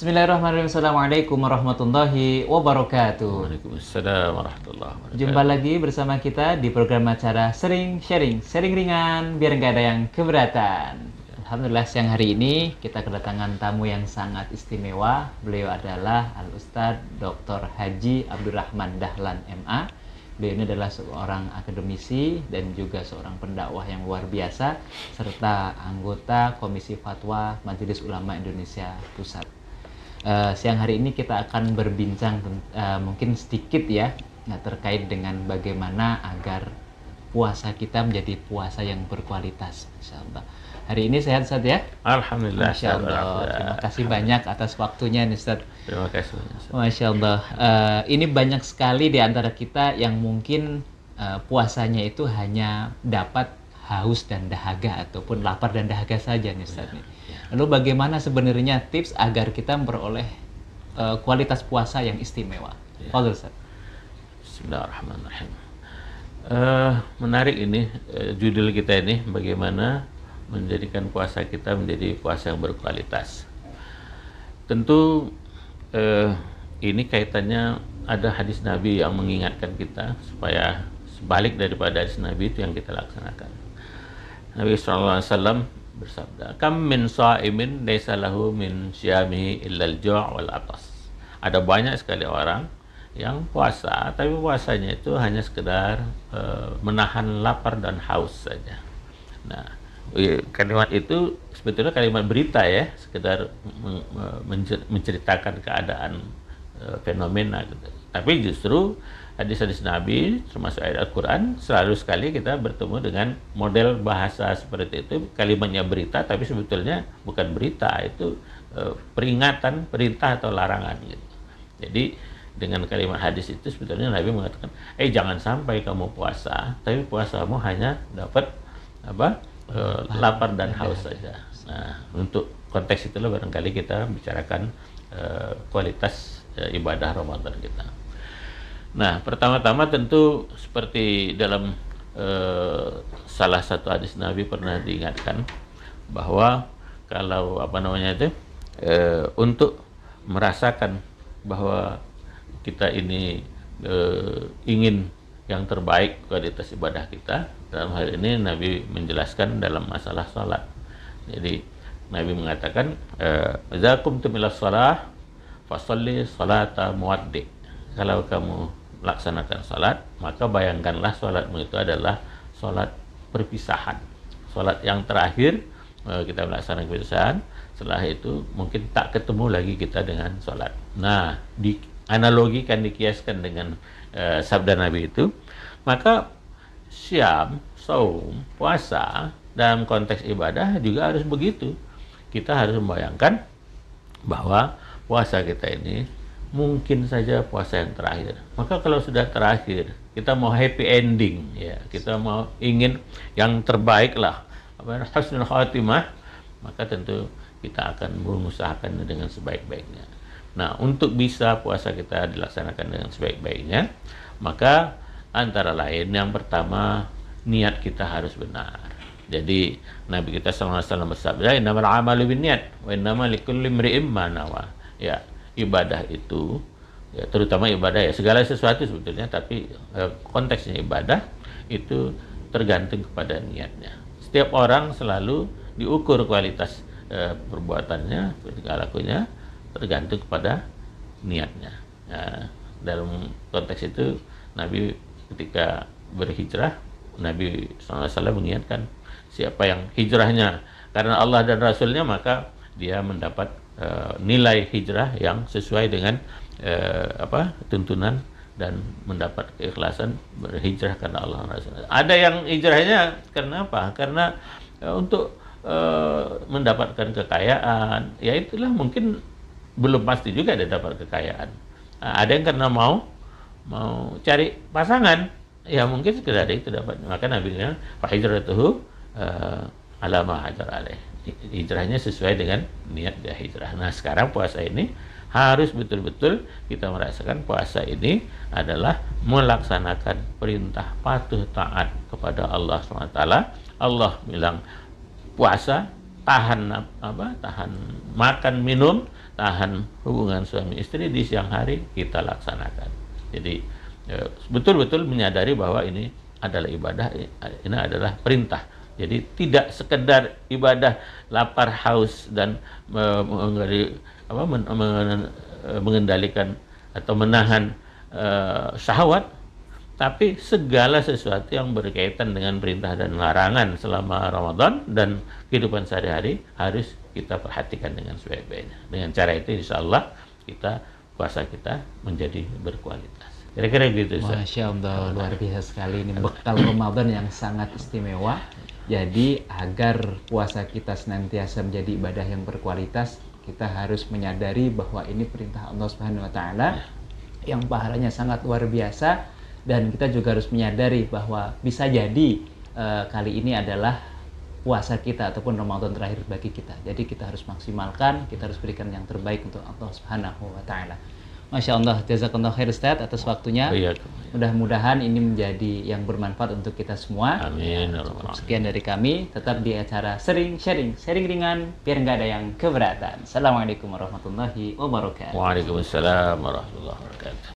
Bismillahirrahmanirrahim. Assalamualaikum warahmatullahi wabarakatuh. Waalaikumsalam warahmatullahi wabarakatuh. Jumpa lagi bersama kita di program acara Sering Sharing, Sharing ringan biar nggak ada yang keberatan. Alhamdulillah siang hari ini kita kedatangan tamu yang sangat istimewa. Beliau adalah Al-Ustadz Dr. Haji Abdurrahman Dahlan MA. Beliau ini adalah seorang akademisi dan juga seorang pendakwah yang luar biasa serta anggota Komisi Fatwa Majelis Ulama Indonesia Pusat. Siang hari ini kita akan berbincang mungkin sedikit ya terkait dengan bagaimana agar puasa kita menjadi puasa yang berkualitas, insyaallah. Hari ini sehat Ustaz ya? Alhamdulillah. Masya Allah. Terima kasih banyak atas waktunya nih Ustaz. Terima kasih. Masya Allah. Ini banyak sekali di antara kita yang mungkin puasanya itu hanya dapat haus dan dahaga ataupun lapar dan dahaga saja nih Ustaz. Lalu bagaimana sebenarnya tips agar kita memperoleh kualitas puasa yang istimewa? Fadhil Ustaz. Bismillahirrahmanirrahim. Menarik ini judul kita ini, bagaimana menjadikan puasa kita menjadi puasa yang berkualitas. Tentu ini kaitannya ada hadis Nabi yang mengingatkan kita supaya sebalik daripada hadis Nabi itu yang kita laksanakan. Nabi SAW bersabda, "Kam min sha'imin laisa lahu min syiyamihi illa al-ju' wal atas." Ada banyak sekali orang yang puasa, tapi puasanya itu hanya sekedar menahan lapar dan haus saja. Nah, kalimat itu sebetulnya kalimat berita ya, sekedar menceritakan keadaan fenomena gitu. Tapi justru hadis-hadis Nabi termasuk ayat Al-Quran selalu sekali kita bertemu dengan model bahasa seperti itu. Kalimatnya berita tapi sebetulnya bukan berita, itu peringatan, perintah atau larangan gitu. Jadi dengan kalimat hadis itu sebetulnya Nabi mengatakan, jangan sampai kamu puasa tapi puasamu hanya dapat lapar dan haus saja. Nah, untuk konteks itulah barangkali kita bicarakan kualitas ibadah Ramadan kita. Nah, pertama-tama tentu seperti dalam salah satu hadis Nabi pernah diingatkan bahwa kalau untuk merasakan bahwa kita ini ingin yang terbaik kualitas ibadah kita, dalam hal ini Nabi menjelaskan dalam masalah salat. Jadi Nabi mengatakan, "Idza qumtum ila shalah fasholli salata muwaddi." Kalau kamu laksanakan salat, maka bayangkanlah salatmu itu adalah salat perpisahan. Salat yang terakhir kita melaksanakan perpisahan, setelah itu mungkin tak ketemu lagi kita dengan salat. Nah, dianalogikan, dikiaskan dengan sabda Nabi itu, maka syam, saum, puasa dalam konteks ibadah juga harus begitu. Kita harus membayangkan bahwa puasa kita ini mungkin saja puasa yang terakhir. Maka kalau sudah terakhir, kita mau happy ending ya, kita mau ingin yang terbaik lah, husnul khatimah, maka tentu kita akan mengusahakan dengan sebaik-baiknya. Nah, untuk bisa puasa kita dilaksanakan dengan sebaik-baiknya, maka antara lain yang pertama, niat kita harus benar. Jadi Nabi kita SAW bersabda, "Innamal a'malu binniyat wa innamal likulli imri'in ma nawa." Ya, ibadah itu ya, terutama ibadah ya, segala sesuatu sebetulnya, tapi konteksnya ibadah itu tergantung kepada niatnya. Setiap orang selalu diukur kualitas perbuatannya, ketika lakunya tergantung kepada niatnya. Nah, dalam konteks itu Nabi ketika berhijrah, Nabi SAW mengingatkan siapa yang hijrahnya karena Allah dan Rasulnya, maka dia mendapat nilai hijrah yang sesuai dengan tuntunan dan mendapat keikhlasan berhijrah karena Allah dan Rasulnya. Ada yang hijrahnya karena apa? Karena untuk mendapatkan kekayaan, ya itulah mungkin belum pasti juga dia dapat kekayaan. Nah, ada yang karena mau cari pasangan, ya mungkin sekedar itu dapat. Maka Nabi bilang, "Fa hijratuhu ala ma hajar alaih." Hijrahnya sesuai dengan niat dia hijrah. Nah, sekarang puasa ini harus betul-betul kita merasakan puasa ini adalah melaksanakan perintah patuh taat kepada Allah SWT. Allah bilang puasa tahan makan minum tahan hubungan suami istri di siang hari kita laksanakan. Jadi betul-betul menyadari bahwa ini adalah ibadah, ini adalah perintah. Jadi tidak sekedar ibadah lapar haus dan mengendalikan atau menahan syahwat, tapi segala sesuatu yang berkaitan dengan perintah dan larangan selama Ramadan dan kehidupan sehari-hari harus kita perhatikan dengan sebaik-baiknya. Dengan cara itu insya Allah puasa kita menjadi berkualitas. Kira-kira gitu. Masya Allah, luar biasa sekali. Ini bekal Ramadan yang sangat istimewa. Jadi agar puasa kita senantiasa menjadi ibadah yang berkualitas, kita harus menyadari bahwa ini perintah Allah Subhanahu wa taala yang pahalanya sangat luar biasa, dan kita juga harus menyadari bahwa bisa jadi kali ini adalah puasa kita ataupun Ramadan terakhir bagi kita. Jadi kita harus maksimalkan, kita harus berikan yang terbaik untuk Allah Subhanahu wa taala. Masya Allah, jazakallah khair Ustaz atas waktunya. Mudah-mudahan ini menjadi yang bermanfaat untuk kita semua. Amin. Sekian dari kami, tetap di acara sering ringan, biar nggak ada yang keberatan. Assalamualaikum warahmatullahi wabarakatuh. Waalaikumsalam warahmatullahi wabarakatuh.